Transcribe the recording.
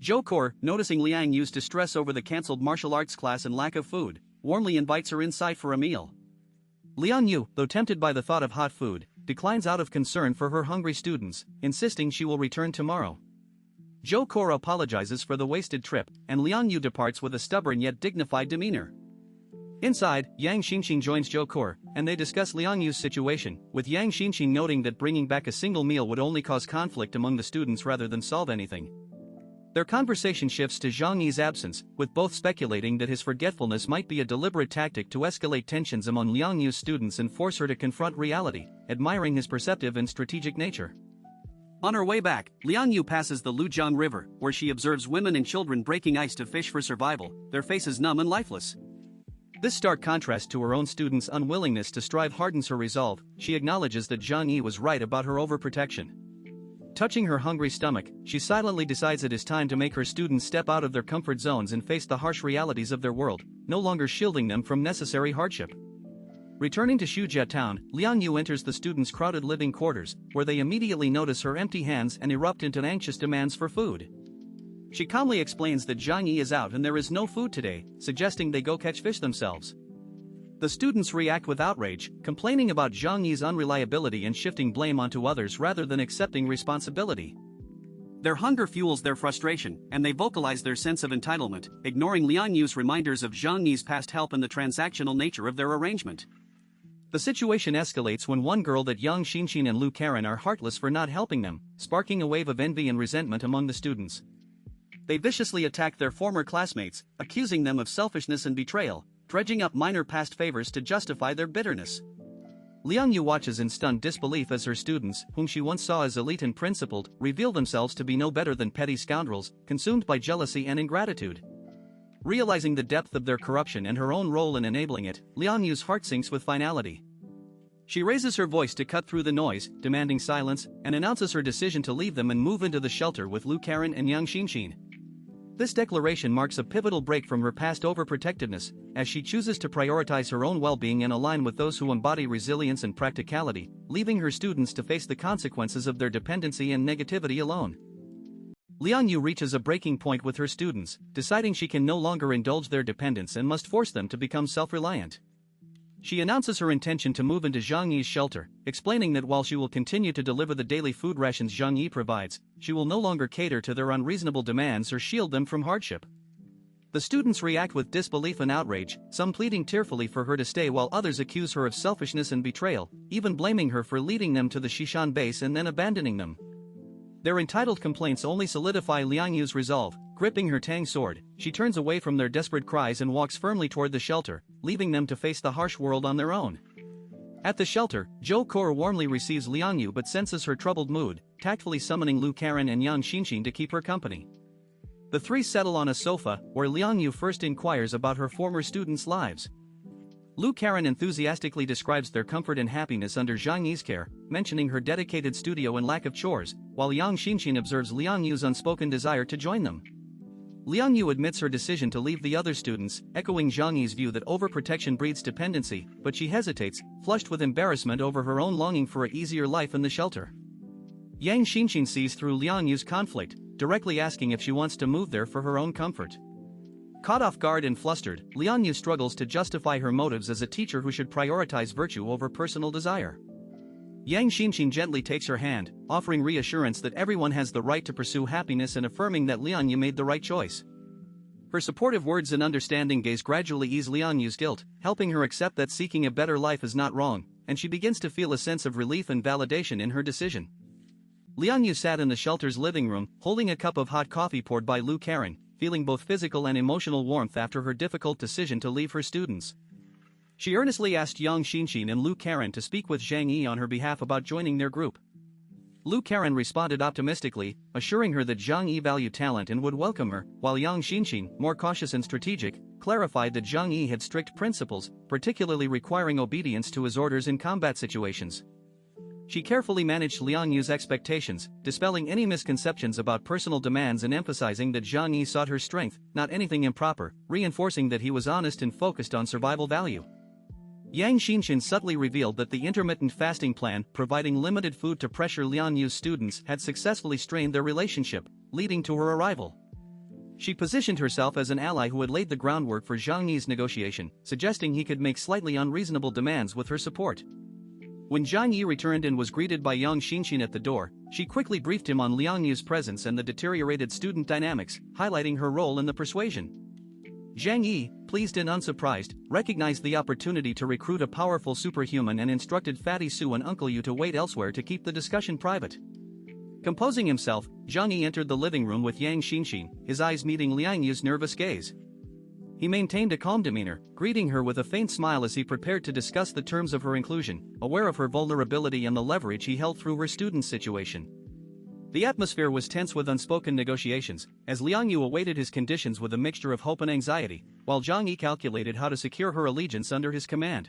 Zhou Kor, noticing Liang Yu's distress over the cancelled martial arts class and lack of food, warmly invites her inside for a meal. Liang Yu, though tempted by the thought of hot food, declines out of concern for her hungry students, insisting she will return tomorrow. Zhou Kor apologizes for the wasted trip, and Liang Yu departs with a stubborn yet dignified demeanor. Inside, Yang Xinxin joins Zhou Kor, and they discuss Liang Yu's situation, with Yang Xinxin noting that bringing back a single meal would only cause conflict among the students rather than solve anything. Their conversation shifts to Zhang Yi's absence, with both speculating that his forgetfulness might be a deliberate tactic to escalate tensions among Liang Yu's students and force her to confront reality, admiring his perceptive and strategic nature. On her way back, Liang Yu passes the Lujiang River, where she observes women and children breaking ice to fish for survival, their faces numb and lifeless. This stark contrast to her own students' unwillingness to strive hardens her resolve. She acknowledges that Zhang Yi was right about her overprotection. Touching her hungry stomach, she silently decides it is time to make her students step out of their comfort zones and face the harsh realities of their world, no longer shielding them from necessary hardship. Returning to Shujia town, Liang Yu enters the students' crowded living quarters, where they immediately notice her empty hands and erupt into anxious demands for food. She calmly explains that Zhang Yi is out and there is no food today, suggesting they go catch fish themselves. The students react with outrage, complaining about Zhang Yi's unreliability and shifting blame onto others rather than accepting responsibility. Their hunger fuels their frustration, and they vocalize their sense of entitlement, ignoring Liang Yu's reminders of Zhang Yi's past help and the transactional nature of their arrangement. The situation escalates when one girl that Yang Xinxin and Lu Karen are heartless for not helping them, sparking a wave of envy and resentment among the students. They viciously attack their former classmates, accusing them of selfishness and betrayal, dredging up minor past favors to justify their bitterness. Liang Yu watches in stunned disbelief as her students, whom she once saw as elite and principled, reveal themselves to be no better than petty scoundrels, consumed by jealousy and ingratitude. Realizing the depth of their corruption and her own role in enabling it, Liang Yu's heart sinks with finality. She raises her voice to cut through the noise, demanding silence, and announces her decision to leave them and move into the shelter with Lu Karen and Yang Xinxin. This declaration marks a pivotal break from her past overprotectiveness, as she chooses to prioritize her own well-being and align with those who embody resilience and practicality, leaving her students to face the consequences of their dependency and negativity alone. Liang Yu reaches a breaking point with her students, deciding she can no longer indulge their dependence and must force them to become self-reliant. She announces her intention to move into Zhang Yi's shelter, explaining that while she will continue to deliver the daily food rations Zhang Yi provides, she will no longer cater to their unreasonable demands or shield them from hardship. The students react with disbelief and outrage, some pleading tearfully for her to stay while others accuse her of selfishness and betrayal, even blaming her for leading them to the Xishan base and then abandoning them. Their entitled complaints only solidify Liang Yu's resolve. Gripping her tang sword, she turns away from their desperate cries and walks firmly toward the shelter, leaving them to face the harsh world on their own. At the shelter, Zhou Kor warmly receives Liang Yu but senses her troubled mood, tactfully summoning Lu Karen and Yang Xinxin to keep her company. The three settle on a sofa, where Liang Yu first inquires about her former students' lives. Lu Karen enthusiastically describes their comfort and happiness under Zhang Yi's care, mentioning her dedicated studio and lack of chores, while Yang Xinxin observes Liang Yu's unspoken desire to join them. Liang Yu admits her decision to leave the other students, echoing Zhang Yi's view that overprotection breeds dependency, but she hesitates, flushed with embarrassment over her own longing for an easier life in the shelter. Yang Xinxin sees through Liang Yu's conflict, directly asking if she wants to move there for her own comfort. Caught off guard and flustered, Liang Yu struggles to justify her motives as a teacher who should prioritize virtue over personal desire. Yang Xinxin gently takes her hand, offering reassurance that everyone has the right to pursue happiness and affirming that Liang Yu made the right choice. Her supportive words and understanding gaze gradually ease Liang Yu's guilt, helping her accept that seeking a better life is not wrong, and she begins to feel a sense of relief and validation in her decision. Liang Yu sat in the shelter's living room, holding a cup of hot coffee poured by Lu Karen, feeling both physical and emotional warmth after her difficult decision to leave her students. She earnestly asked Yang Xinxin and Lu Karen to speak with Zhang Yi on her behalf about joining their group. Lu Karen responded optimistically, assuring her that Zhang Yi valued talent and would welcome her, while Yang Xinxin, more cautious and strategic, clarified that Zhang Yi had strict principles, particularly requiring obedience to his orders in combat situations. She carefully managed Liang Yu's expectations, dispelling any misconceptions about personal demands and emphasizing that Zhang Yi sought her strength, not anything improper, reinforcing that he was honest and focused on survival value. Yang Xinxin subtly revealed that the intermittent fasting plan, providing limited food to pressure Liang Yu's students, had successfully strained their relationship, leading to her arrival. She positioned herself as an ally who had laid the groundwork for Zhang Yi's negotiation, suggesting he could make slightly unreasonable demands with her support. When Zhang Yi returned and was greeted by Yang Xinxin at the door, she quickly briefed him on Liang Yu's presence and the deteriorated student dynamics, highlighting her role in the persuasion. Zhang Yi, pleased and unsurprised, recognized the opportunity to recruit a powerful superhuman and instructed Fatty Su and Uncle Yu to wait elsewhere to keep the discussion private. Composing himself, Zhang Yi entered the living room with Yang Xinxin, his eyes meeting Liang Yu's nervous gaze. He maintained a calm demeanor, greeting her with a faint smile as he prepared to discuss the terms of her inclusion, aware of her vulnerability and the leverage he held through her student's situation. The atmosphere was tense with unspoken negotiations, as Liang Yu awaited his conditions with a mixture of hope and anxiety, while Zhang Yi calculated how to secure her allegiance under his command.